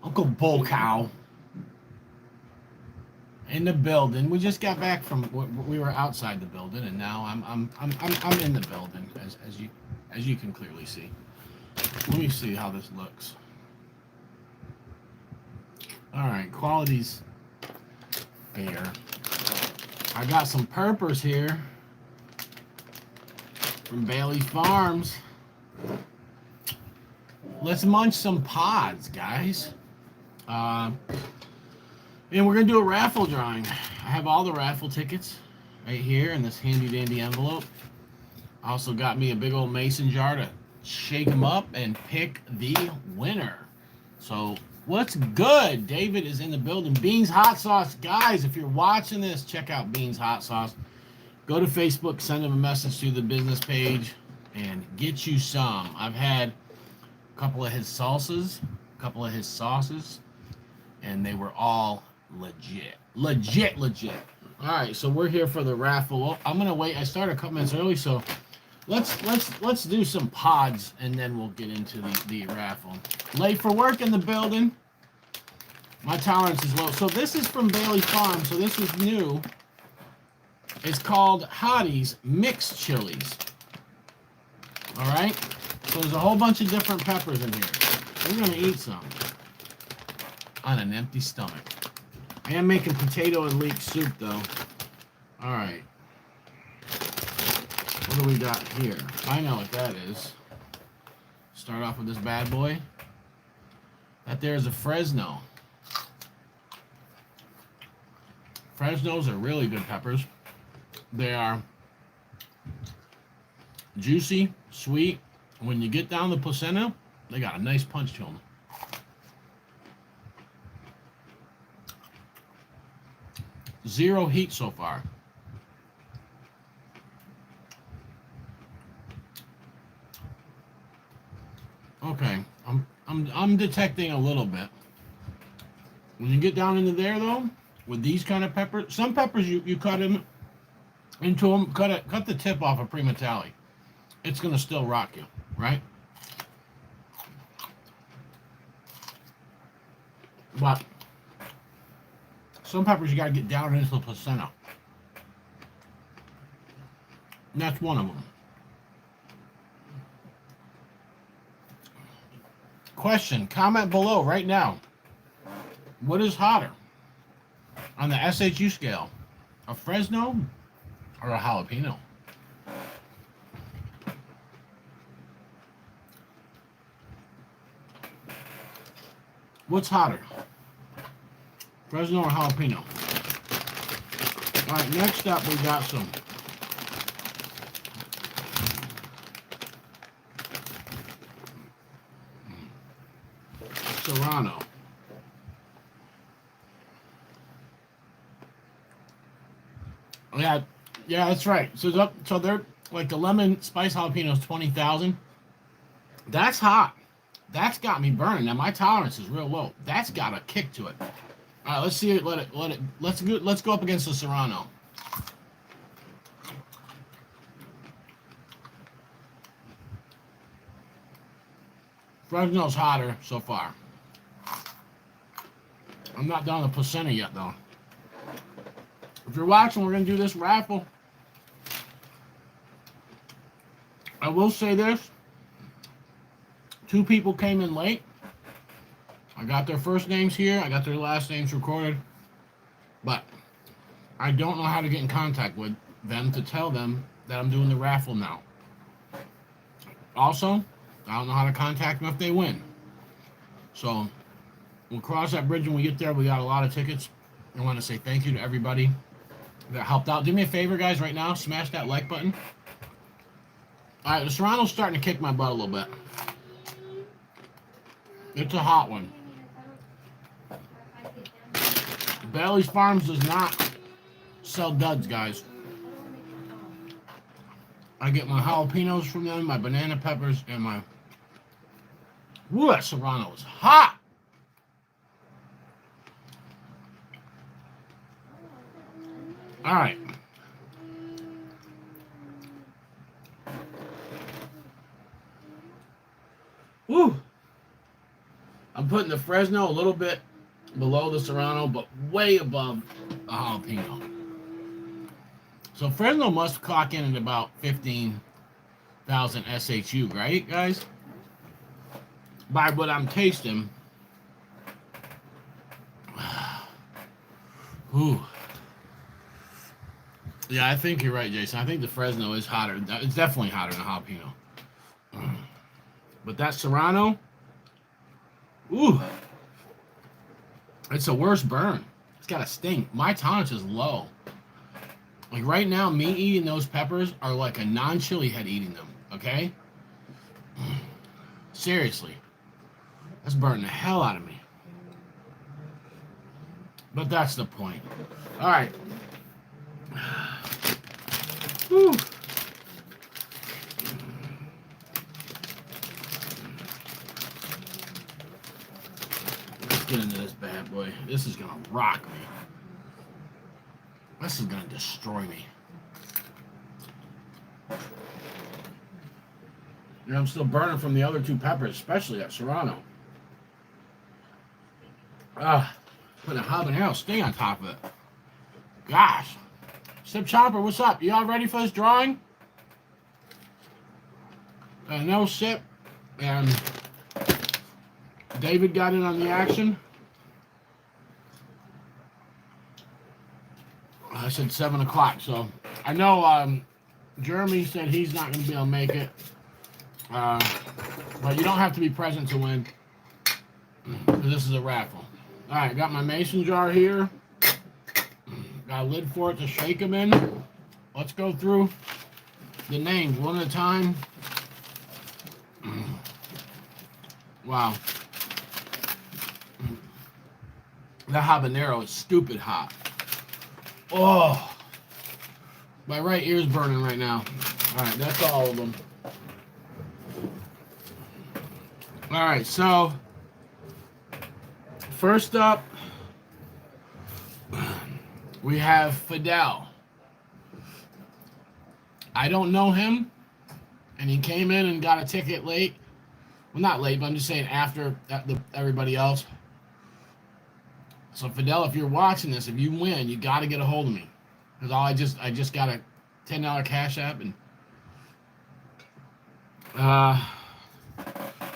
Uncle Bullcow in the building. We just got back from we were outside the building, and now I'm in the building as you can clearly see. Let me see how this looks. All right, quality's fair. I got some purpers here from Bailey Farms. Let's munch some pods, guys. And we're going to do a raffle drawing. I have all the raffle tickets right here in this handy dandy envelope. I also got me a big old mason jar to shake them up and pick the winner. So, what's good? David is in the building. Beans Hot Sauce. Guys, if you're watching this, check out Beans Hot Sauce. Go to Facebook, send him a message to the business page, and get you some. I've had a couple of his sauces, and they were all legit. Legit. All right, so we're here for the raffle. Well, I'm gonna wait. I started a couple minutes early, so let's do some pods, and then we'll get into the raffle. Late for work in the building. My tolerance is low. So this is from Bailey Farm. So this is new. It's called Hottie's Mixed Chilies. All right. So there's a whole bunch of different peppers in here. We're gonna eat some on an empty stomach. I am making potato and leek soup though. All right. What do we got here? I know what that is. Start off with this bad boy. That there is a Fresno. Fresnos are really good peppers. They are juicy, sweet. When you get down the placenta, they got a nice punch to them. Zero heat so far. Okay, I'm detecting a little bit. When you get down into there though, with these kind of peppers, some peppers you cut them into them, cut the tip off of Primatali. It's gonna still rock you, right? But some peppers you gotta get down into the placenta. And that's one of them. Question, comment below right now. What is hotter on the SHU scale? A Fresno or a jalapeno? What's hotter? Fresno or jalapeno? All right, next up we got some Serrano. Yeah, that's right. So they're like the lemon spice jalapeno is 20,000. That's hot. That's got me burning. Now my tolerance is real low. That's got a kick to it. All right, let's see it. Let's go up against the Serrano. Fresno's hotter so far. I'm not down to placenta yet though. If you're watching, we're gonna do this raffle. I will say this. 2 people came in late. I got their first names here. I got their last names recorded. But I don't know how to get in contact with them to tell them that I'm doing the raffle now. Also, I don't know how to contact them if they win. So we'll cross that bridge when we get there. We got a lot of tickets. I want to say thank you to everybody that helped out. Do me a favor, guys, right now. Smash that like button. All right, the Serrano's starting to kick my butt a little bit. It's a hot one. Bailey's Farms does not sell duds, guys. I get my jalapenos from them, my banana peppers, and my... Woo, that Serrano is hot! All right. Woo! I'm putting the Fresno a little bit below the Serrano, but way above the jalapeno. So Fresno must clock in at about 15,000 SHU, right, guys? By what I'm tasting. Ooh. Yeah, I think you're right, Jason. I think the Fresno is hotter. It's definitely hotter than jalapeno. But that Serrano, ooh, it's a worse burn. It's got a sting. My tolerance is low. Like right now, me eating those peppers are like a non-chili head eating them, okay? Seriously. That's burning the hell out of me. But that's the point. All right. Whew. Let's get into this bad boy. This is gonna rock me. This is gonna destroy me. And I'm still burning from the other two peppers, especially that Serrano. Put a habanero sting on top of it. Gosh. Sip Chopper, what's up? You all ready for this drawing? No sip. And David got in on the action. I said 7 o'clock, so I know Jeremy said he's not going to be able to make it. But you don't have to be present to win. This is a raffle. Alright, got my mason jar here. Got a lid for it to shake them in. Let's go through the names one at a time. Wow. That habanero is stupid hot. Oh. My right ear's burning right now. Alright, that's all of them. Alright, so first up, we have Fidel. I don't know him, and he came in and got a ticket late. Well, not late, but I'm just saying after everybody else. So Fidel, if you're watching this, if you win, you got to get a hold of me, because I just got a $10 Cash App, and that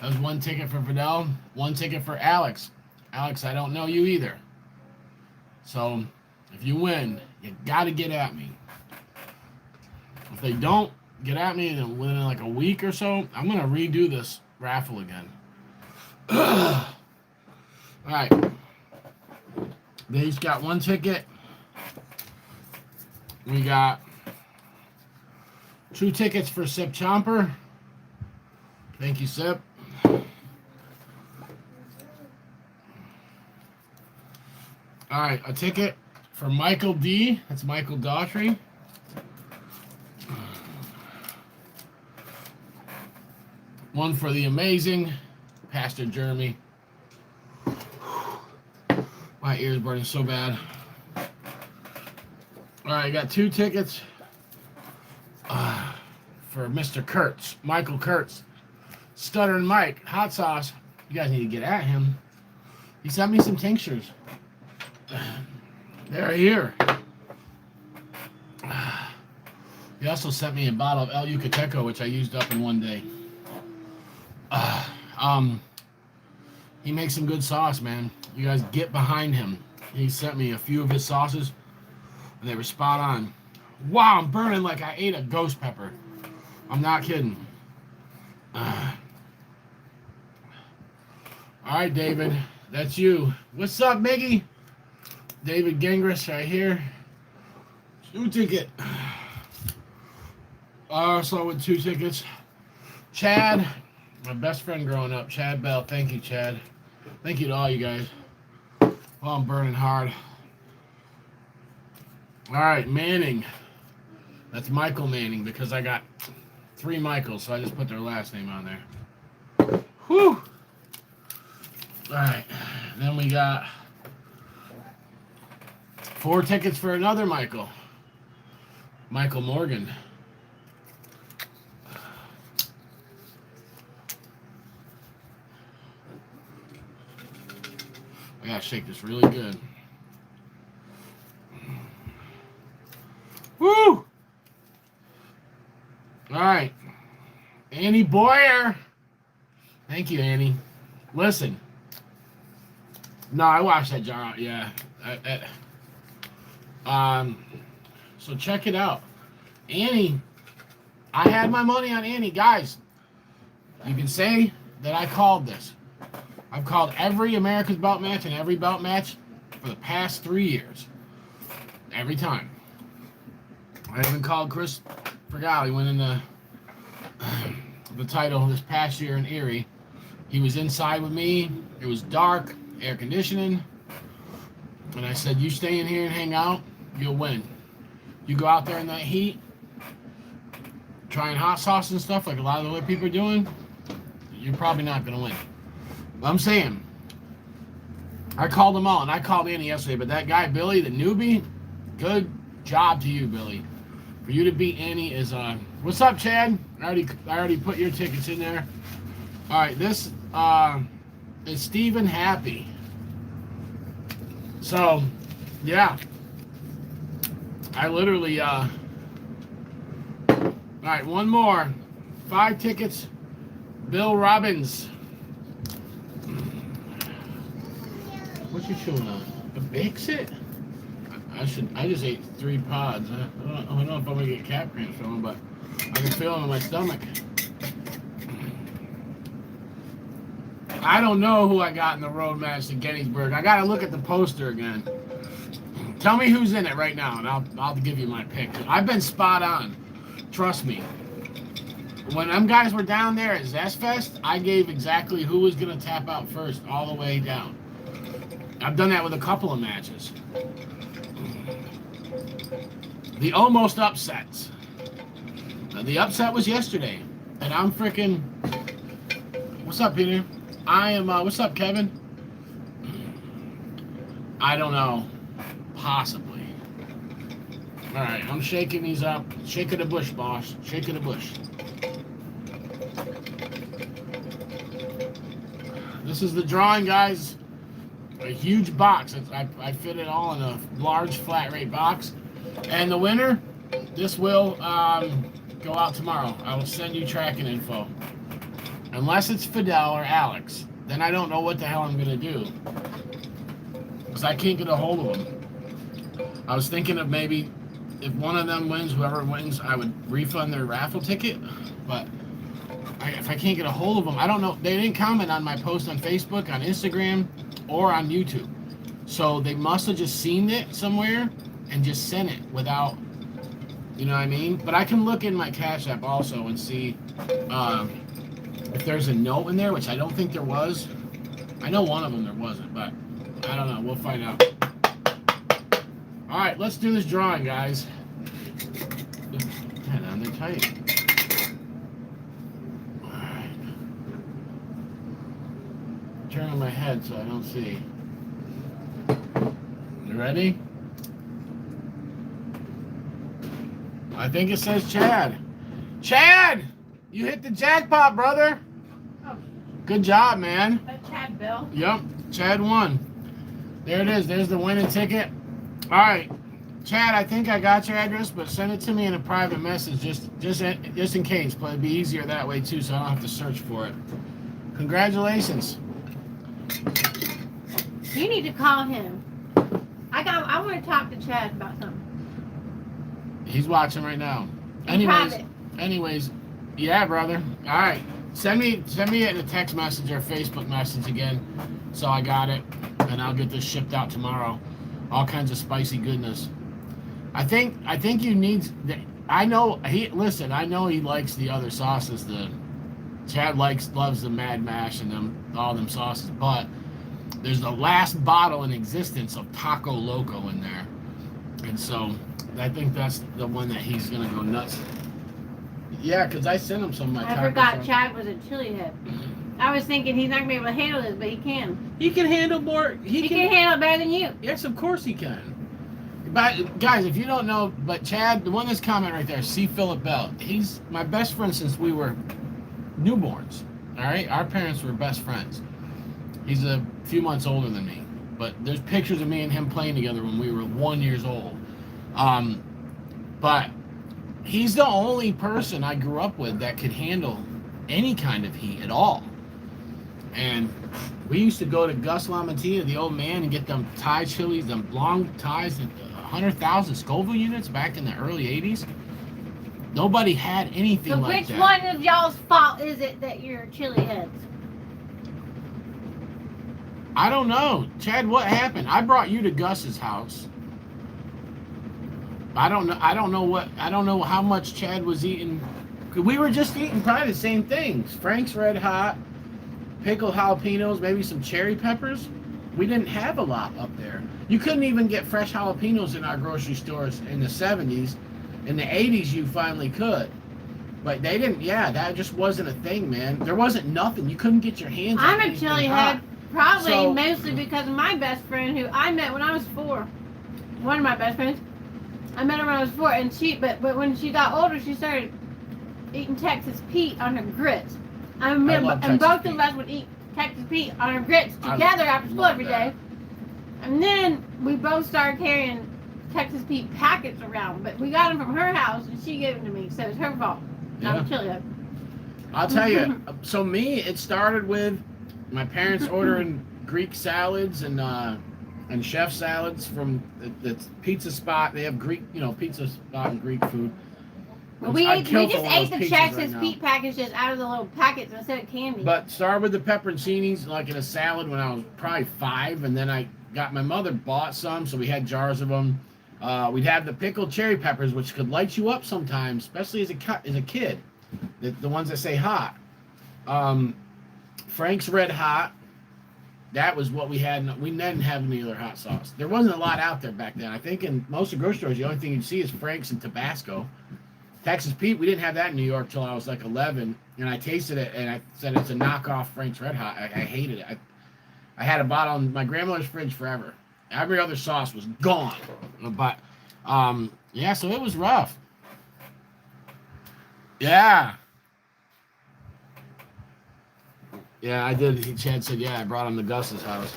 was one ticket for Fidel, one ticket for Alex. Alex, I don't know you either. So if you win, you got to get at me. If they don't get at me within like a week or so, I'm going to redo this raffle again. All right. They each got one ticket. We got 2 tickets for Sip Chomper. Thank you, Sip. All right, a ticket for Michael D. That's Michael Daughtry. One for the amazing Pastor Jeremy. My ears burning so bad. All right, I got 2 tickets for Mr. Kurtz, Michael Kurtz. Stuttering Mike, hot sauce. You guys need to get at him. He sent me some tinctures. They're here. He also sent me a bottle of El Yucateco, which I used up in one day. He makes some good sauce, man. You guys get behind him. He sent me a few of his sauces, and they were spot on. Wow, I'm burning like I ate a ghost pepper. I'm not kidding. All right, David, that's you. What's up, Miggy? David Gingras right here. 2 ticket. Also with 2 tickets. Chad, my best friend growing up, Chad Bell. Thank you, Chad. Thank you to all you guys. Oh, I'm burning hard. All right, Manning. That's Michael Manning, because I got 3 Michaels, so I just put their last name on there. Whew. All right, then we got 4 tickets for another Michael. Michael Morgan. I gotta shake this really good. Woo! All right. Annie Boyer. Thank you, Annie. Listen. No, I watched that jar out. Yeah. So check it out. Annie. I had my money on Annie. Guys, you can say that I called this. I've called every America's Bout match and every bout match for the past 3 years. Every time. I even called Chris Fergali winning the title this past year in Erie. He was inside with me. It was dark, air conditioning. And I said, you stay in here and hang out, you'll win. You go out there in that heat, trying hot sauce and stuff like a lot of the other people are doing, you're probably not going to win. But I'm saying, I called them all, and I called Annie yesterday, but that guy, Billy, the newbie, good job to you, Billy. For you to beat Annie is, what's up, Chad? I already put your tickets in there. All right, this is Stephen Happy. So, yeah. I literally, all right, one more. 5 tickets. Bill Robbins. What you chewing on? A Bix-It? I just ate 3 pods. I don't know if I'm gonna get cat cramps from them, but I can feel them in my stomach. I don't know who I got in the road match to Gettysburg. I gotta look at the poster again. Tell me who's in it right now, and I'll give you my pick. I've been spot on. Trust me. When them guys were down there at Zest Fest, I gave exactly who was gonna tap out first, all the way down. I've done that with a couple of matches. The almost upsets. Now, the upset was yesterday, and I'm freaking. What's up, Peter? I am. What's up, Kevin? I don't know. Possibly. All right, I'm shaking these up. Shake of the bush, boss. Shake of the bush. This is the drawing, guys. A huge box. I fit it all in a large flat rate box. And the winner, this will go out tomorrow. I will send you tracking info. Unless it's Fidel or Alex, then I don't know what the hell I'm going to do. Because I can't get a hold of them. I was thinking of maybe if one of them wins, whoever wins, I would refund their raffle ticket. But if I can't get a hold of them, I don't know. They didn't comment on my post on Facebook, on Instagram, or on YouTube. So they must have just seen it somewhere and just sent it without, you know what I mean? But I can look in my Cash App also and see if there's a note in there, which I don't think there was. I know one of them there wasn't, but I don't know. We'll find out. All right, let's do this drawing, guys. Man, on, they're tight. All right. Turn on my head so I don't see. You ready? I think it says Chad. Chad! You hit the jackpot, brother. Oh. Good job, man. Chad, Bill. Yep, Chad won. There it is. There's the winning ticket. All right, Chad. I think I got your address, but send it to me in a private message, just in case. But it'd be easier that way too, so I don't have to search for it. Congratulations. You need to call him. I want to talk to Chad about something. He's watching right now. Anyways, yeah, brother. All right, send me a text message or Facebook message again, so I got it, and I'll get this shipped out tomorrow. All kinds of spicy goodness. I think you need. I know he likes the other sauces. Chad loves the Mad Mash and all them sauces, but there's the last bottle in existence of Taco Loco in there, and so I think that's the one that he's gonna go nuts. Yeah, because I sent him some of my tacos. I forgot Chad was a chili head. I was thinking he's not gonna be able to handle this, but he can. He can handle more. He can handle it better than you. Yes, of course he can. But guys, if you don't know, but Chad, the one that's comment right there, C. Philip Bell, he's my best friend since we were newborns. All right, our parents were best friends. He's a few months older than me, but there's pictures of me and him playing together when we were 1 year old. But he's the only person I grew up with that could handle any kind of heat at all. And we used to go to Gus Lamantia, the old man, and get them Thai chilies, them long Thais, 100,000 Scoville units back in the early 80s. Nobody had anything So like that. which one of y'all's fault is it that you're chili heads? I don't know. Chad, what happened? I brought you to Gus's house. I don't know how much Chad was eating. We were just eating probably the same things. Frank's Red Hot, pickled jalapenos, maybe some cherry peppers. We didn't have a lot up there. You couldn't even get fresh jalapenos in our grocery stores in the 70s. In the 80s, you finally could. But they didn't, that just wasn't a thing, man. There wasn't nothing. You couldn't get your hands on I'm a anything chili hot. head, probably So- mostly because of my best friend who I met when I was 4. One of my best friends. I met her when I was 4, and but when she got older, she started eating Texas Pete on her grits. I remember, love and Texas both of us would eat Texas Pete on her grits together after school love every that. day. And then we both started carrying Texas Pete packets around, but we got them from her house, and she gave them to me, so it's her fault. I'm a chili head. I'll tell you. So me, it started with my parents ordering Greek salads and chef salads from the pizza spot. They have Greek, pizza spot and Greek food. But we I'd kill just for one of ate those the pizzas Texas right now. Pete packages out of the little packets instead of candy. But started with the pepperoncinis, like in a salad when I was probably 5, and then I got my mother bought some, so we had jars of them. We'd have the pickled cherry peppers, which could light you up sometimes, especially as a kid. The ones that say hot. Frank's Red Hot. That was what we had. We didn't have any other hot sauce. There wasn't a lot out there back then. I think in most of the grocery stores, the only thing you'd see is Frank's and Tabasco. Texas Pete, we didn't have that in New York till I was like 11, and I tasted it, and I said it's a knockoff Frank's Red Hot. I hated it. I had a bottle in my grandmother's fridge forever. Every other sauce was gone. But, so it was rough. Yeah. Yeah, I did. Chad said, I brought him to Gus's house.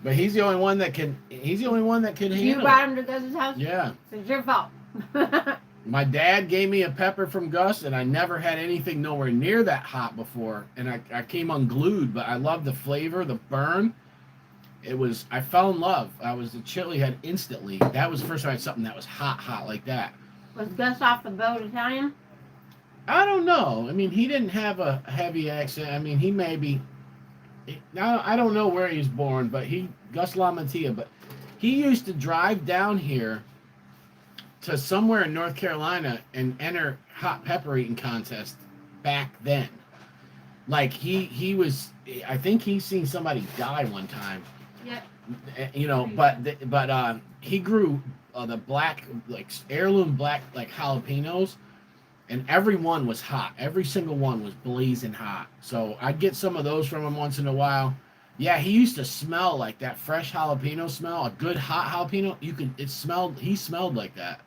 But he's the only one that can handle You brought him to Gus's house? Yeah. It's your fault. My dad gave me a pepper from Gus, and I never had anything nowhere near that hot before. And I came unglued, but I loved the flavor, the burn. I fell in love. I was a chili head instantly. That was the first time I had something that was hot like that. Was Gus off the boat Italian? I don't know. I mean, he didn't have a heavy accent. I mean, he maybe... I don't know where he was born, but Gus Lamantia, but he used to drive down here to somewhere in North Carolina and enter hot pepper eating contest back then. Like he was, I think he's seen somebody die one time. Yeah. But he grew the black, like heirloom black, like jalapenos, and every one was hot. Every single one was blazing hot. So I'd get some of those from him once in a while. Yeah, he used to smell like that fresh jalapeno smell, a good hot jalapeno. He smelled like that.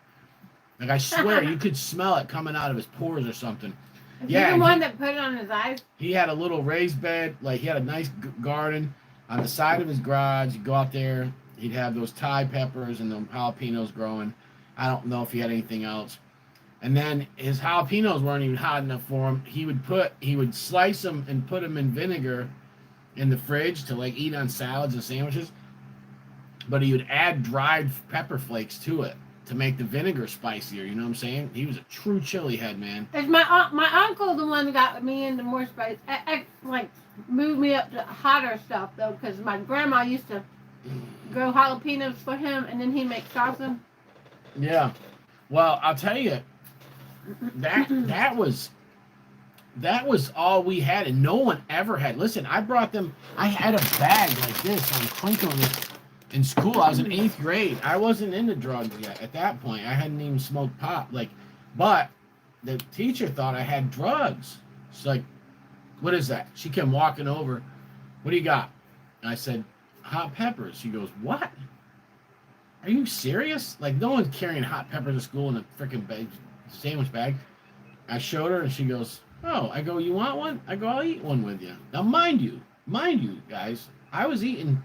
Like I swear, you could smell it coming out of his pores or something. Is he the one that put it on his eyes? He had a little raised bed, like he had a nice garden on the side of his garage. You go out there, he'd have those Thai peppers and the jalapenos growing. I don't know if he had anything else. And then his jalapenos weren't even hot enough for him. He would slice them and put them in vinegar in the fridge to like eat on salads and sandwiches. But he would add dried pepper flakes to it to make the vinegar spicier. You know what I'm saying? He was a true chili head, man. Is my uncle the one that got me into more spice? I moved me up to hotter stuff though, because my grandma used to grow jalapenos for him, and then he'd make salsa. Yeah. Well, I'll tell you, that was all we had, and no one ever had. Listen, I brought them. I had a bag like this on crinkling it in school. I was in 8th grade. I wasn't into drugs yet at that point. I hadn't even smoked pot. But the teacher thought I had drugs. She's like, "What is that?" She came walking over. "What do you got?" And I said, "Hot peppers." She goes, "What? Are you serious? Like, no one's carrying hot peppers to school in a freaking sandwich bag." I showed her, and she goes, "Oh." I go, "You want one?" I go, "I'll eat one with you." Now, mind you, guys, I was eating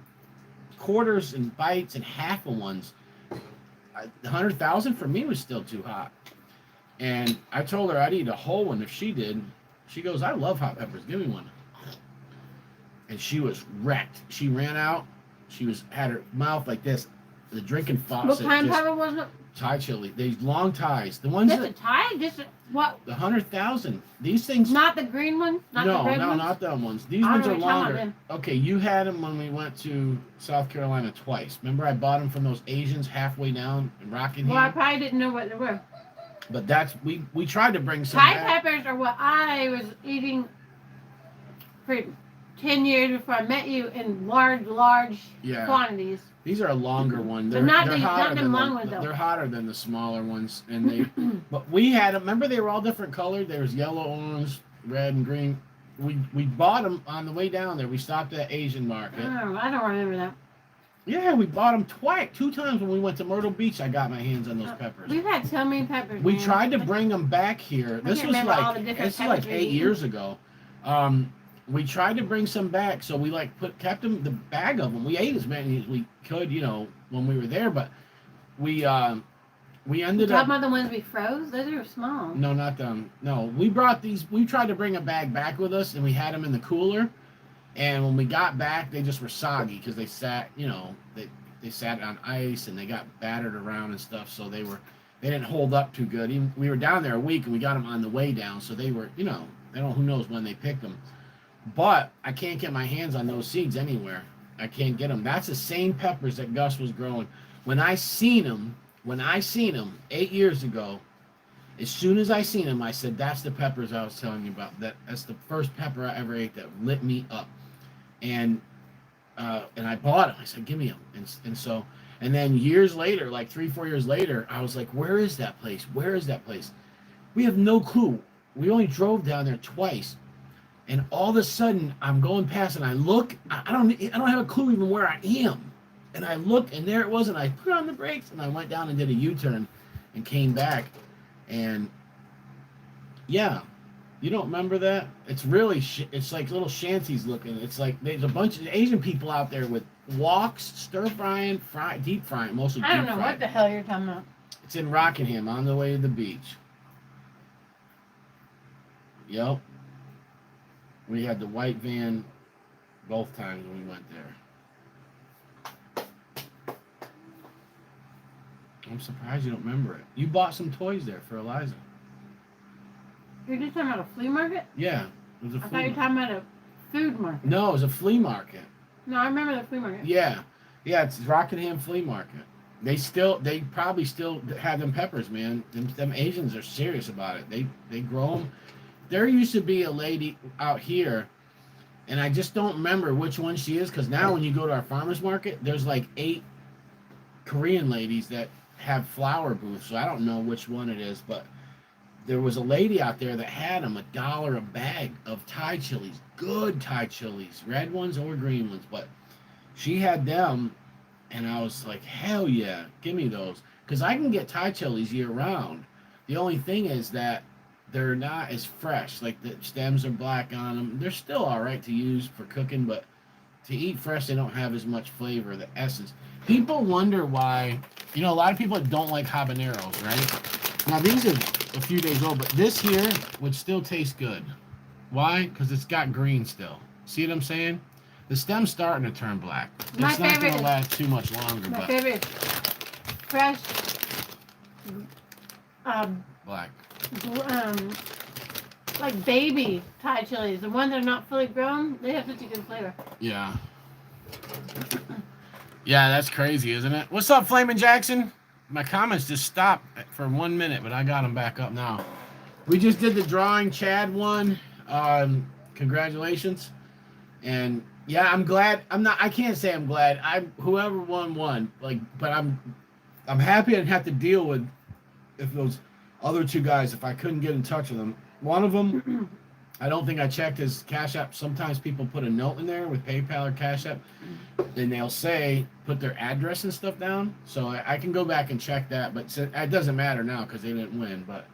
quarters and bites and half of ones. 100,000 for me was still too hot. And I told her I'd eat a whole one if she did. She goes, I love hot peppers. Give me one. And she was wrecked. She ran out. She had her mouth like this. The drinking faucet. What kind of pepper was it? Thai chili. These long ties. The ones Just that. a Thai? Just what? The 100,000. These things. Not the green one? Not the red ones? Not them ones. These I ones don't are know what you're talking longer. about Okay, you had them when we went to South Carolina twice. Remember I bought them from those Asians halfway down in Rockingham? Well, I probably didn't know what they were. But that's we tried to bring some Thai back. peppers are what I was eating for 10 years before I met you in large quantities. These are a longer one. But not they're the- hotter not than them long ones, though. they're hotter than the smaller ones, and they. But we had them. Remember, they were all different colored. There was yellow, orange, red, and green. We bought them on the way down there. We stopped at Asian market. Oh, I don't remember that. Yeah, we bought them two times when we went to Myrtle Beach. I got my hands on those peppers. We've had so many peppers. We man. tried to bring them back here. I This can't was remember all the like different this is like peppers we 8 eat. years ago. We tried to bring some back, so we kept them the bag of them. We ate as many as we could, when we were there. But we ended Talking up. about the ones we froze? Those are small. No, not them. No, we brought these. We tried to bring a bag back with us, and we had them in the cooler. And when we got back, they just were soggy because they sat, they sat on ice and they got battered around and stuff. So they didn't hold up too good. Even, we were down there a week and we got them on the way down. So they were, who knows when they picked them. But I can't get my hands on those seeds anywhere. I can't get them. That's the same peppers that Gus was growing. When I seen them 8 years ago, as soon as I seen them, I said, that's the peppers I was telling you about. That's the first pepper I ever ate that lit me up. And I bought them. I said, give me them. And then years later, like 3-4 years later, I was like, where is that place? Where is that place? We have no clue. We only drove down there twice. And all of a sudden, I'm going past and I look. I don't have a clue even where I am. And I look, and there it was, and I put on the brakes, and I went down and did a U-turn and came back. And, yeah, you don't remember that? It's really, it's like little shanties looking. It's like there's a bunch of Asian people out there with woks, stir-frying, deep frying, mostly deep I don't know frying. what the hell you're talking about. It's in Rockingham on the way to the beach. Yep. We had the white van both times when we went there. I'm surprised you don't remember it. You bought some toys there for Eliza. You're just talking about a flea market? Yeah, it was a I flea thought you were talking about a food market. No, it was a flea market. No, I remember the flea market. Yeah, it's Rockingham Flea Market. They probably still have them peppers, man. Them Asians are serious about it. They grow them. There used to be a lady out here, and I just don't remember which one she is, because now when you go to our farmer's market, there's like 8 Korean ladies that have flower booths, so I don't know which one it is, but there was a lady out there that had them $1 a bag of Thai chilies, good Thai chilies, red ones or green ones, but she had them, and I was like, hell yeah, give me those, because I can get Thai chilies year round. The only thing is that they're not as fresh, like the stems are black on them. They're still all right to use for cooking, but to eat fresh, they don't have as much flavor, the essence. People wonder why, a lot of people don't like habaneros, right? Now, these are a few days old, but this here would still taste good. Why? Because it's got green still. See what I'm saying? The stem's starting to turn black. My It's not going favorite to last too much longer, My but favorite fresh, black. like baby Thai chilies. The ones that are not fully grown, they have such a good flavor. Yeah. Yeah, that's crazy, isn't it? What's up, Flamin' Jackson? My comments just stopped for 1 minute, but I got them back up now. We just did the drawing. Chad won. Congratulations. And yeah, I'm glad. I can't say I'm glad. Whoever won. But I'm happy I didn't have to deal with if those other 2 guys, if I couldn't get in touch with them. One of them, I don't think I checked his Cash App. Sometimes people put a note in there with PayPal or Cash App, and they'll say, put their address and stuff down. So I can go back and check that, but it doesn't matter now because they didn't win. But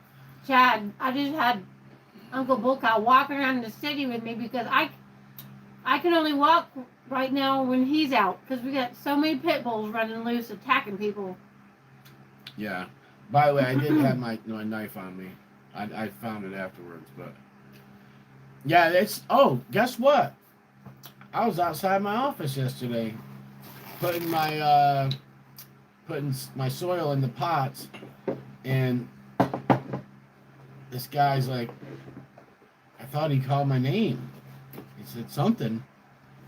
Chad, I just had Uncle Bullcow walking around the city with me because I can only walk right now when he's out because we got so many pit bulls running loose attacking people. Yeah. By the way, I did have my knife on me. I found it afterwards, but yeah, it's. Oh, guess what? I was outside my office yesterday, putting my soil in the pots, and this guy's like, I thought he called my name. He said something,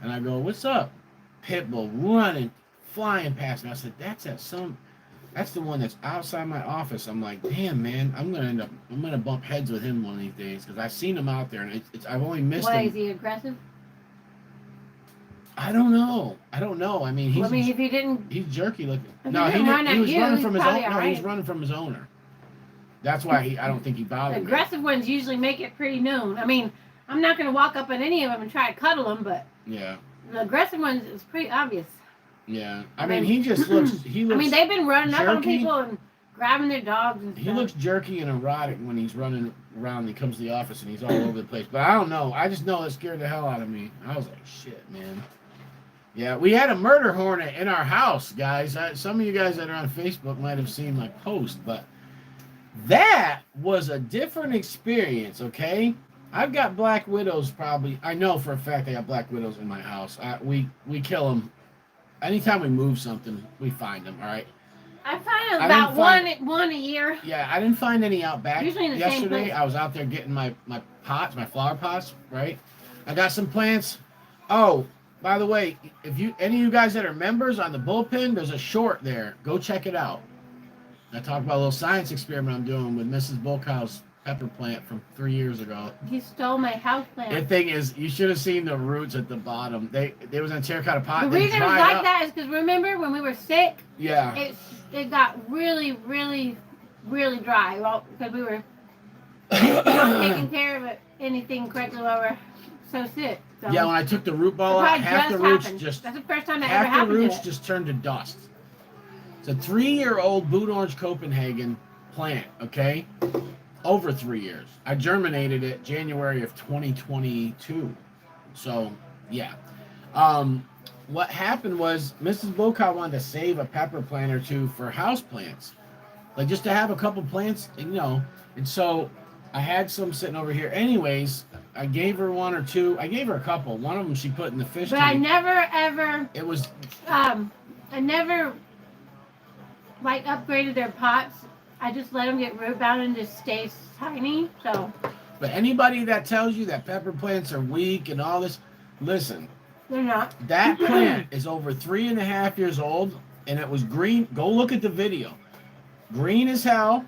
and I go, "What's up?" Pitbull running, flying past me. I said, That's the one that's outside my office. I'm like, damn, man, I'm gonna bump heads with him one of these days because I've seen him out there, and I've only missed him. Why is he aggressive? I don't know. I mean, if he didn't, he's jerky looking. If No, he was you, running from his own. No, right. he's running from his owner. That's why I don't think he bothered the aggressive ones usually make it pretty known. I mean, I'm not gonna walk up on any of them and try to cuddle them, but yeah, the aggressive ones is pretty obvious. Yeah, I mean, he just looks. He looks. I mean, they've been running jerky. up on people and grabbing their dogs and stuff. He looks jerky and erotic when he's running around. And he comes to the office and he's all over the place. But I don't know. I just know it scared the hell out of me. I was like, shit, man. Yeah, we had a murder hornet in our house, guys. Some of you guys that are on Facebook might have seen my post, but that was a different experience, okay? I've got black widows probably. I know for a fact I got black widows in my house. We kill them. Anytime we move something, we find them, all right? I find about one a year. Yeah, I didn't find any out back. Usually in the yesterday. same place. I was out there getting my pots, my flower pots, right? I got some plants. Oh, by the way, if any of you guys that are members on the bullpen, there's a short there. Go check it out. I talk about a little science experiment I'm doing with Mrs. Bullcow's pepper plant from 3 years ago. You stole my house plant. The thing is, you should have seen the roots at the bottom. They was in a terracotta pot. The reason it was like that is because remember when we were sick? Yeah. It got really, really, really dry. Well, because we were not taking care of anything correctly while we were so sick. So. Yeah, when I took the root ball out, half the roots that's the first time that ever happened. Half the roots just turned to dust. It's a 3-year-old Boot Orange Copenhagen plant, okay? Over 3 years. I germinated it January of 2022. So, yeah. What happened was Mrs. Bullcow wanted to save a pepper plant or two for house plants. Like just to have a couple plants, And so I had some sitting over here. Anyways, I gave her one or two. I gave her a couple. One of them she put in the fish tank. But I never ever. It was. I never upgraded their pots. I just let them get root bound and just stay tiny. So. But anybody that tells you that pepper plants are weak and all this, listen. They're not. That plant is over 3.5 years old, and it was green. Go look at the video. Green as hell.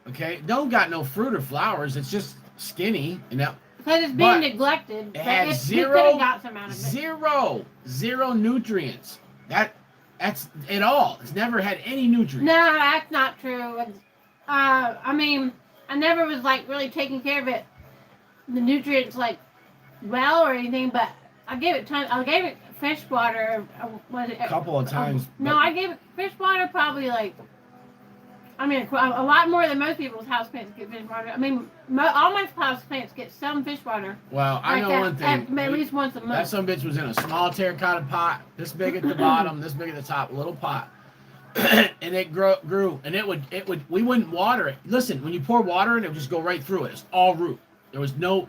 Okay, don't got no fruit or flowers. It's just skinny, Because it's being neglected. It had zero nutrients. That's it all. It's never had any nutrients. No, that's not true. I mean, I never was really taking care of it, the nutrients well or anything. But I gave it time. I gave it fish water. A couple of times. No, I gave it fish water probably a lot more than most people's house plants get fish water. I mean, all my house plants get some fish water. Well, I know one thing. At least once a month. That some bitch was in a small terracotta pot, this big at the bottom, this big at the top, little pot. And it grew, and we wouldn't water it. Listen, when you pour water in, it would just go right through it. It's all root. There was no,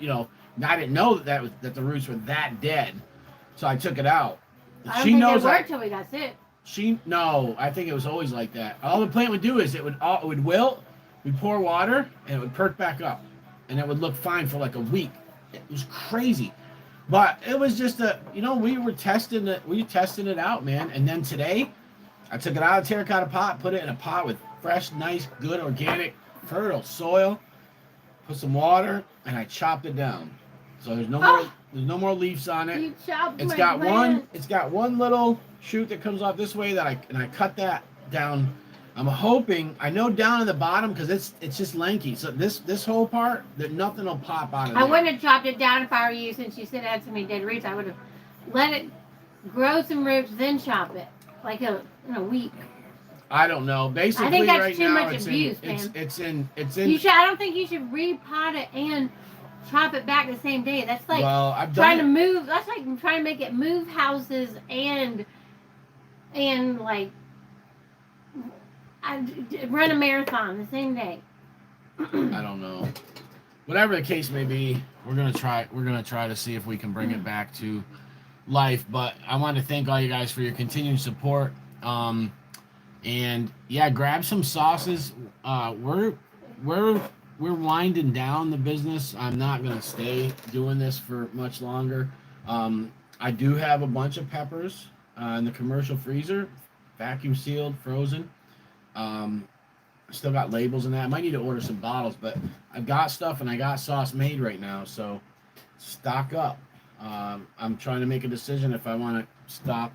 I didn't know that the roots were that dead. So I took it out. I don't think it worked till we got sick. No, I think it was always like that. All the plant would do is it would wilt, we'd pour water, and it would perk back up. And it would look fine for a week. It was crazy. But it was just we were testing it out, man. And then today, I took it out of the terracotta pot, put it in a pot with fresh, nice, good, organic, fertile soil, put some water, and I chopped it down. So there's no more leaves on it. It's got one little shoot that comes off this way that I cut that down. I'm hoping, I know down in the bottom because it's just lanky. So this whole part, that nothing will pop out of it. I wouldn't have chopped it down if I were you, since you said it had so many dead roots. I would have let it grow some roots, then chop it in a week. I don't know. Basically, I think that's right too now much abuse, man. it's in. I don't think you should repot it and chop it back the same day. That's like well, I've trying done to move. That's like trying to make it move houses and like run a marathon the same day. I don't know. Whatever the case may be, we're gonna try. We're gonna try to see if we can bring it back to life. But I want to thank all you guys for your continued support. And yeah, grab some sauces. We're winding down the business. I'm not gonna stay doing this for much longer. I do have a bunch of peppers in the commercial freezer, vacuum sealed, frozen. Still got labels in that. I might need to order some bottles, but I've got stuff and I got sauce made right now, so stock up. I'm trying to make a decision if I want to stop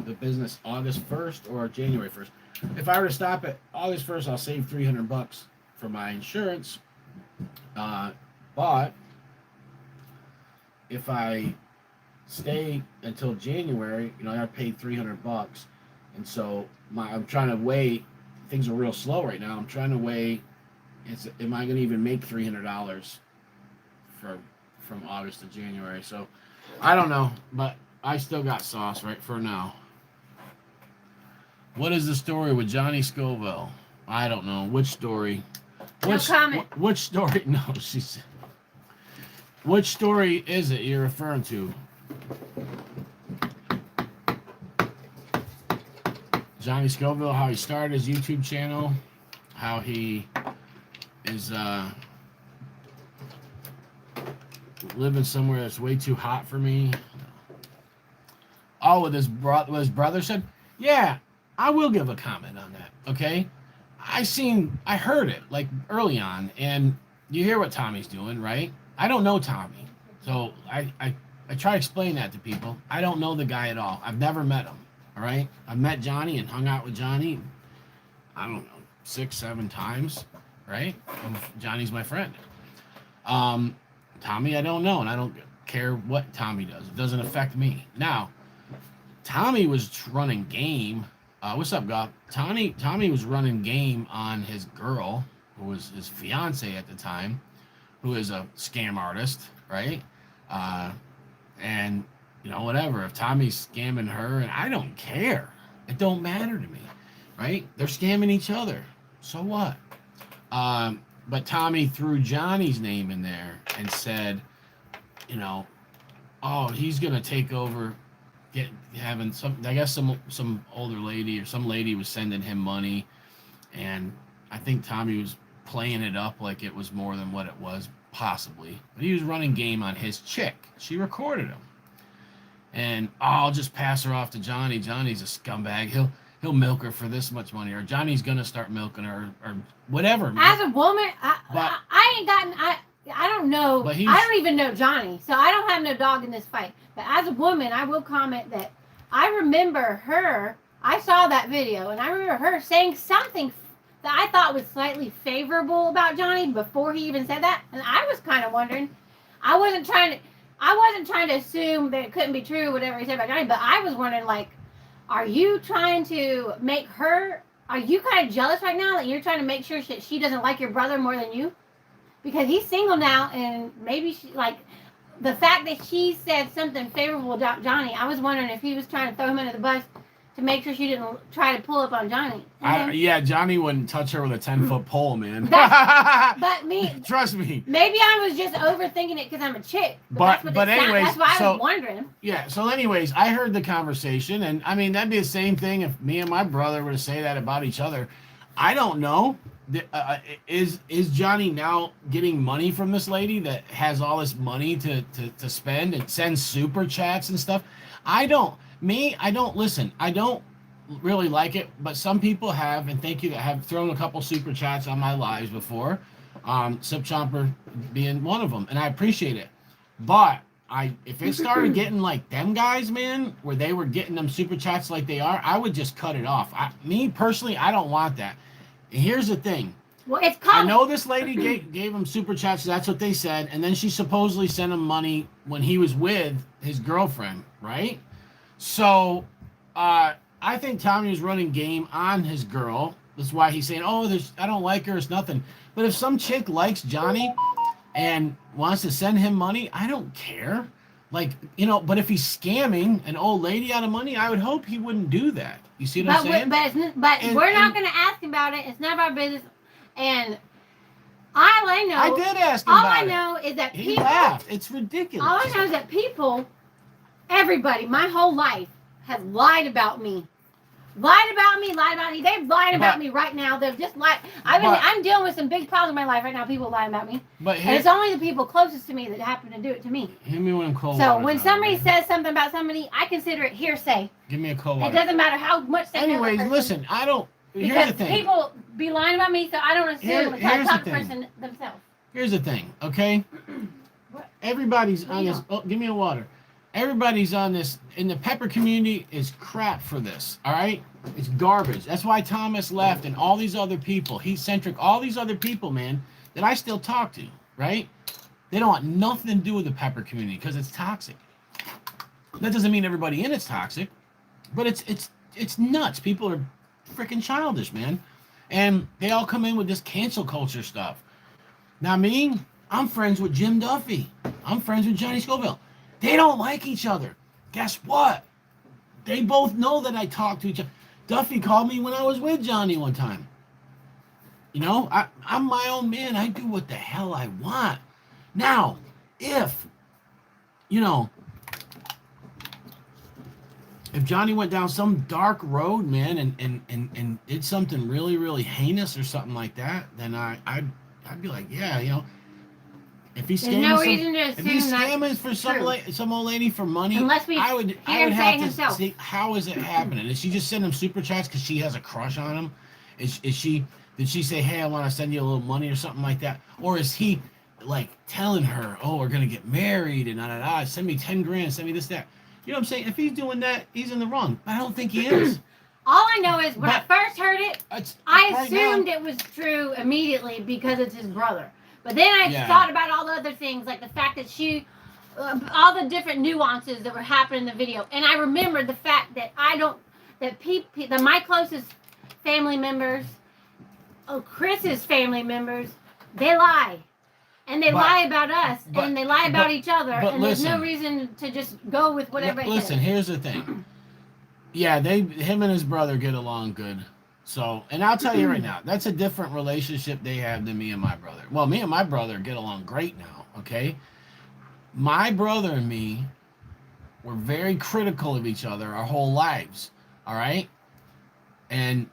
the business August 1st or January 1st. If I were to stop it August 1st, I'll save $300 for my insurance. But if I stay until January, I paid $300, and so I'm trying to weigh. Things are real slow right now. I'm trying to weigh. Am I going to even make $300 from August to January? So I don't know, but I still got sauce right for now. What is the story with Johnny Scoville? I don't know. Which story? No comment. Which story? No, she said. Which story is it you're referring to? Johnny Scoville, how he started his YouTube channel, how he is living somewhere that's way too hot for me. Oh, what his brother said? Yeah, I will give a comment on that, okay? I heard it, like, early on, and you hear what Tommy's doing, right? I don't know Tommy, so I try to explain that to people. I don't know the guy at all. I've never met him. All right, I've met Johnny and hung out with Johnny, I don't know, 6, 7 times, right? Johnny's my friend. Tommy, I don't know, and I don't care what Tommy does. It doesn't affect me. Now, Tommy was running game. What's up, God? Tommy was running game on his girl, who was his fiance at the time, who is a scam artist, right? And whatever. If Tommy's scamming her, and I don't care. It don't matter to me, right? They're scamming each other. So what? But Tommy threw Johnny's name in there and said, oh, he's gonna take over, having some older lady or some lady was sending him money, and I think Tommy was playing it up like it was more than what it was, possibly. But he was running game on his chick. She recorded him. And I'll just pass her off to Johnny. Johnny's a scumbag. He'll milk her for this much money, or Johnny's gonna start milking her, or whatever. As a woman, I ain't gotten. I don't know. I don't even know Johnny, so I don't have no dog in this fight. But as a woman, I will comment that I remember her. I saw that video, and I remember her saying something that I thought was slightly favorable about Johnny before he even said that, and I was kind of wondering. I wasn't trying to assume that it couldn't be true, whatever he said about Johnny, but I was wondering, like, are you trying to make her, are you kind of jealous right now that you're trying to make sure that she doesn't like your brother more than you? Because he's single now, and maybe the fact that she said something favorable about Johnny, I was wondering if he was trying to throw him under the bus to make sure she didn't try to pull up on Johnny. Yeah, Johnny wouldn't touch her with a 10-foot pole, man. But me, trust me. Maybe I was just overthinking it because I'm a chick. But anyways, that's why I was wondering. Yeah. So anyways, I heard the conversation, and I mean that'd be the same thing if me and my brother were to say that about each other. I don't know. Is Johnny now getting money from this lady that has all this money to spend and sends super chats and stuff? I don't listen. I don't really like it, but some people have, and thank you, that have thrown a couple super chats on my lives before. Sip Chomper being one of them, and I appreciate it. But if it started getting like them guys, man, where they were getting them super chats like they are, I would just cut it off. Me personally, I don't want that. And here's the thing. Well, it's called. I know this lady gave him super chats. That's what they said, and then she supposedly sent him money when he was with his girlfriend, right? So, I think Tommy was running game on his girl. That's why he's saying, "Oh, I don't like her. It's nothing." But if some chick likes Johnny, and wants to send him money, I don't care. Like, but if he's scamming an old lady out of money, I would hope he wouldn't do that. You see what I'm saying? But we're not going to ask him about it. It's none of our business. And all I know... I did ask him about it. All I know is that he laughed. It's ridiculous. All I know is that people, everybody, my whole life, has lied about me. Lied about me. They've lied about me right now. They've just lied. I'm dealing with some big problems in my life right now. People lying about me. And it's only the people closest to me that happen to do it to me. Give me one cold So water, when somebody says something about somebody, I consider it hearsay. Give me a cold water. It doesn't matter how much they know. Anyways, listen, I don't... Here's the thing. People be lying about me, so I don't assume it's a top person themselves. Here's the thing, okay? Everybody's on this... Oh, give me a water. Everybody's on this... In the pepper community is crap for this, all right? It's garbage. That's why Thomas left and all these other people, Heat-centric, all these other people, man, that I still talk to, right? They don't want nothing to do with the pepper community because it's toxic. That doesn't mean everybody in it's toxic, but it's nuts. People are freaking childish, man. And they all come in with this cancel culture stuff. Now me, I'm friends with Jim Duffy. I'm friends with Johnny Scoville. They don't like each other. Guess what? They both know that I talk to each other. Duffy called me when I was with Johnny one time. I'm my own man. I do what the hell I want. Now, if Johnny went down some dark road, man, and did something really, really heinous or something like that, then I'd be like, yeah, if he's scamming for some old lady for money, I would have to see how is it happening. Did she just send him super chats because she has a crush on him? Did she say, hey, I want to send you a little money or something like that? Or is he like telling her, oh, we're gonna get married and send me 10 grand, send me this, that. You know what I'm saying? If he's doing that, he's in the wrong. I don't think he is. All I know is when I first heard it, I assumed it was true immediately because it's his brother. But then I thought about all the other things, like the fact that all the different nuances that were happening in the video. And I remembered the fact that my closest family members, Chris's family members, they lie. And they lie about us, and they lie about each other, and there's no reason to just go with whatever. Listen, here's the thing. Yeah, him and his brother get along good. So, and I'll tell you right now, that's a different relationship they have than me and my brother. Well, me and my brother get along great now, okay? My brother and me were very critical of each other our whole lives, all right? And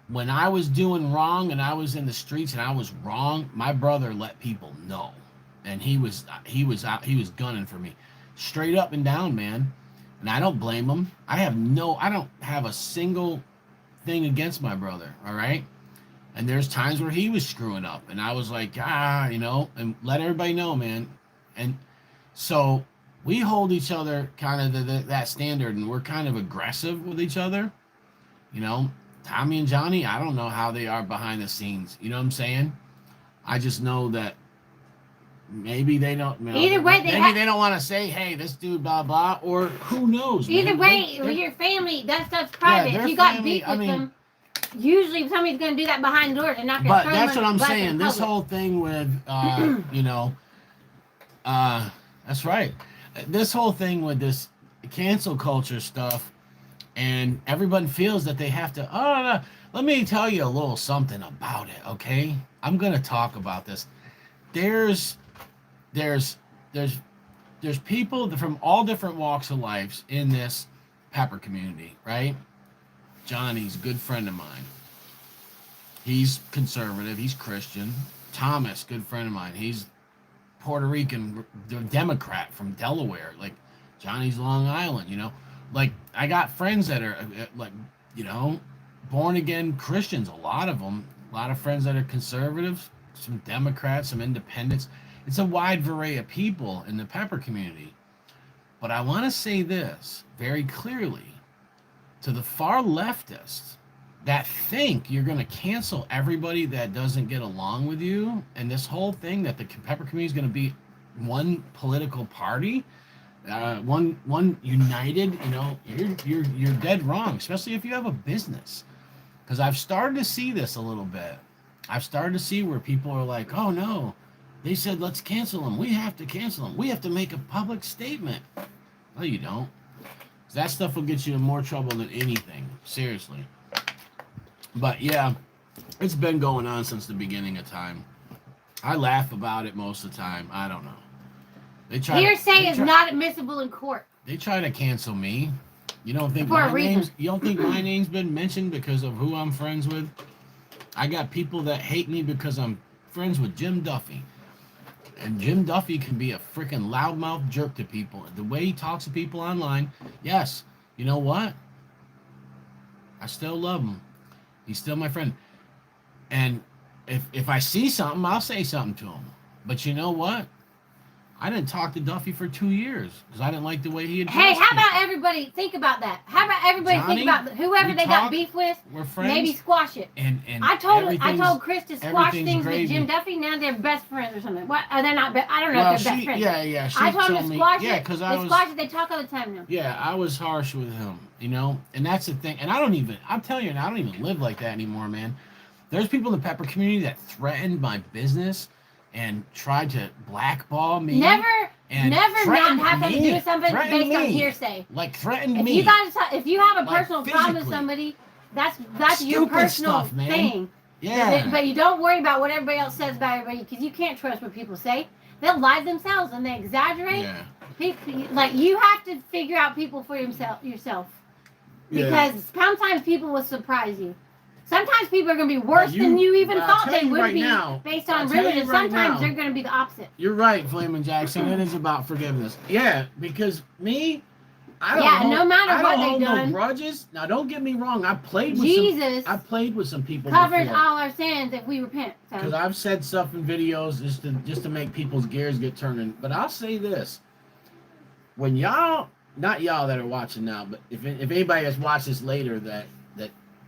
when I was doing wrong and I was in the streets and I was wrong, my brother let people know. And he was gunning for me. Straight up and down, man. And I don't blame him. I don't have a single thing against my brother, all right? And there's times where he was screwing up and I was like, and let everybody know, man. And so we hold each other kind of that standard, and we're kind of aggressive with each other. Tommy and Johnny, I don't know how they are behind the scenes. You know what I'm saying? I just know that maybe they don't. Either way, they don't want to say, "Hey, this dude, blah blah," or who knows. Either way, your family, that stuff's private. If you got beef with them, usually somebody's going to do that behind doors and not going to. But that's what I'm saying. This whole thing with, that's right. This whole thing with this cancel culture stuff. And everyone feels that they have to. Oh, no. Let me tell you a little something about it, okay? I'm gonna talk about this. There's people from all different walks of life in this pepper community, right? Johnny's a good friend of mine. He's conservative. He's Christian. Thomas, good friend of mine. He's Puerto Rican Democrat from Delaware. Like Johnny's Long Island, Like, I got friends that are, born-again Christians, a lot of them. A lot of friends that are conservatives, some Democrats, some independents. It's a wide variety of people in the pepper community. But I want to say this very clearly to the far leftists that think you're going to cancel everybody that doesn't get along with you, and this whole thing that the pepper community is going to be one political party, one united, you're dead wrong, especially if you have a business. Because I've started to see this a little bit. I've started to see where people are like, oh no, They said, let's cancel him. We have to cancel him. We have to make a public statement. No, you don't. That stuff will get you in more trouble than anything. Seriously. But yeah, it's been going on since the beginning of time. I laugh about it most of the time. I don't know. Hearsay is not admissible in court. They try to cancel me. You don't think you don't think my name's been mentioned because of who I'm friends with? I got people that hate me because I'm friends with Jim Duffy. And Jim Duffy can be a freaking loudmouth jerk to people. The way he talks to people online, yes. You know what? I still love him. He's still my friend. And if I see something, I'll say something to him. But you know what? I didn't talk to Duffy for 2 years because I didn't like the way he addressed Hey, how people. about everybody think about that? How about everybody Johnny, think about whoever they got beef with? We're friends. Maybe squash it. And I told Chris to squash things gravy. with Jim Duffy. Now they're best friends or something. What? Are they not? I don't know if they're best friends. Yeah. I told him to squash it. Yeah, because They squash it. They talk all the time now. Yeah, I was harsh with him, you know, and that's the thing. And I'm telling you, I don't even live like that anymore, man. There's people in the pepper community that threatened my business and tried to blackball me. Never not have to do something based on hearsay. Like threatened if me. You guys, if you have a like personal problem with somebody, that's your Stupid personal stuff, man. thing. Yeah. But you don't worry about what everybody else says about everybody because you can't trust what people say. They'll lie themselves and they exaggerate. Yeah. People, like you have to figure out people for yourself. Because sometimes people will surprise you. Sometimes people are going to be worse than you even thought they would be based on religion. Sometimes they're going to be the opposite. You're right, Flamin' Jackson. It is about forgiveness. Yeah, because I don't hold no grudges. Now, don't get me wrong. I played with some people covers before. all our sins if we repent. Because I've said stuff in videos just to make people's gears get turning. But I'll say this: when y'all, not y'all that are watching now, but if anybody has watched this later, that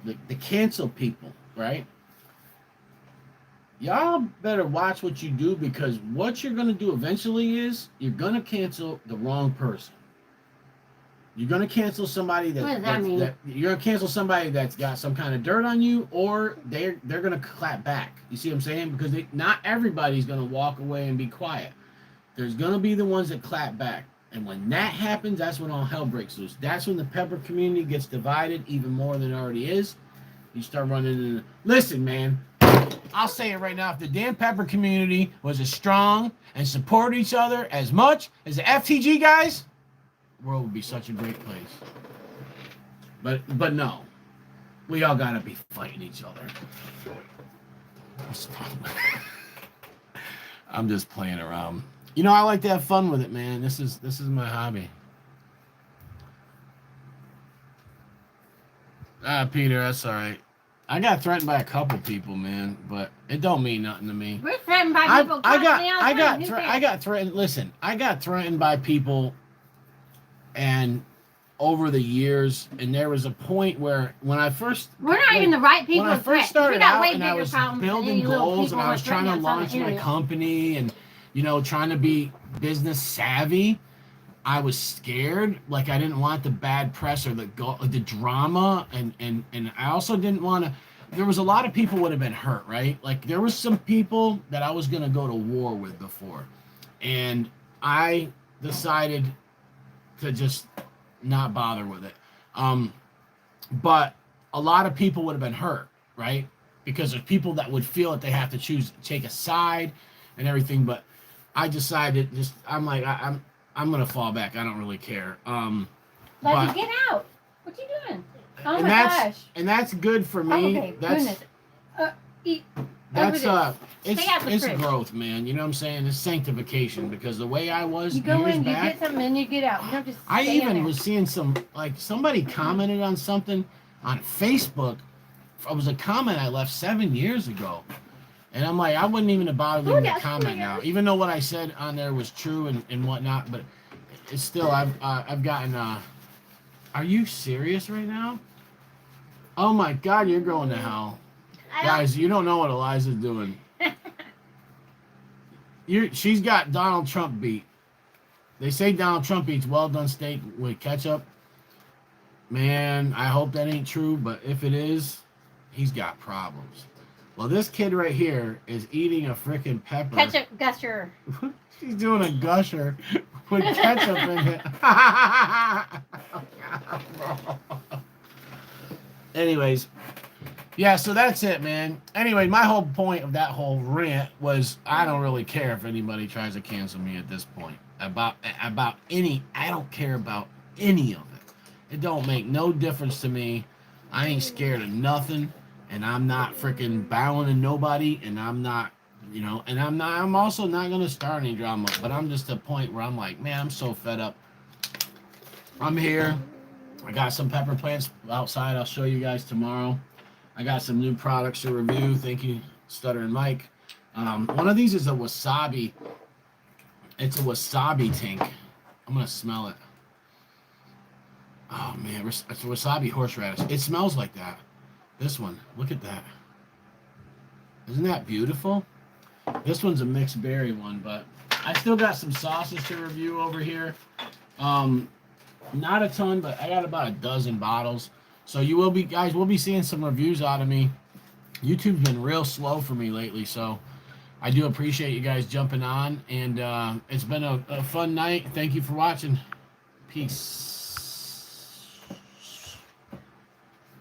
the cancel people, right? Y'all better watch what you do because what you're gonna do eventually is you're gonna cancel the wrong person. You're gonna cancel somebody what does that mean? You're gonna cancel somebody that's got some kind of dirt on you, or they're gonna clap back. You see what I'm saying? Because not everybody's gonna walk away and be quiet. There's gonna be the ones that clap back, and when that happens, that's when all hell breaks loose. That's when the pepper community gets divided even more than it already is. You start running into. Listen, man. I'll say it right now. If the damn pepper community was as strong and supported each other as much as the FTG guys, the world would be such a great place. But no, we all gotta be fighting each other. I'm just playing around. You know, I like to have fun with it, man. This is my hobby. Peter, that's all right. I got threatened by a couple people, man, but it don't mean nothing to me. We're threatened by people. I got threatened. Listen, I got threatened by people, and over the years, and there was a point where when I first we're not even the right people. When I first started out, and I was building goals, and I was trying to launch my company, and trying to be business savvy. I was scared, like I didn't want the bad press or the drama, and I also didn't want to. There was a lot of people would have been hurt, right? Like there was some people that I was gonna go to war with before, and I decided to just not bother with it. But a lot of people would have been hurt, right? Because there's people that would feel that they have to take a side and everything. But I decided I'm gonna fall back. I don't really care. But get out. What you doing? Oh my gosh. And that's good for me. Okay, goodness. It's growth, man. You know what I'm saying? It's sanctification because the way I was you go years in, back, you get something, and you get out. You don't just I even was seeing somebody commented on something on Facebook. It was a comment I left 7 years ago. And I'm like, I wouldn't even have bothered leaving a comment now, even though what I said on there was true and whatnot. But it's still, I've gotten. Are you serious right now? Oh my God, you're going to hell, guys! You don't know what Eliza's doing. She's got Donald Trump beat. They say Donald Trump eats well-done steak with ketchup. Man, I hope that ain't true, but if it is, he's got problems. Well, this kid right here is eating a freaking pepper. Ketchup gusher. She's doing a gusher with ketchup in it. Anyways, yeah, so that's it, man. Anyway, my whole point of that whole rant was I don't really care if anybody tries to cancel me at this point. About any, I don't care about any of it. It don't make no difference to me. I ain't scared of nothing, and I'm not freaking bowing to nobody, and I'm not, and I'm also not gonna start any drama. But I'm just at a point where I'm like, man, I'm so fed up. I'm here. I got some pepper plants outside. I'll show you guys tomorrow. I got some new products to review. Thank you, Stutter and Mike. One of these is a wasabi. It's a wasabi tank. I'm gonna smell it. Oh man, it's a wasabi horseradish. It smells like that. This one, look at that. Isn't that beautiful? This one's a mixed berry one, but I still got some sauces to review over here. Not a ton, but I got about a dozen bottles. So you will be, guys, we'll be seeing some reviews out of me. YouTube's been real slow for me lately, so I do appreciate you guys jumping on. And it's been a fun night. Thank you for watching. Peace.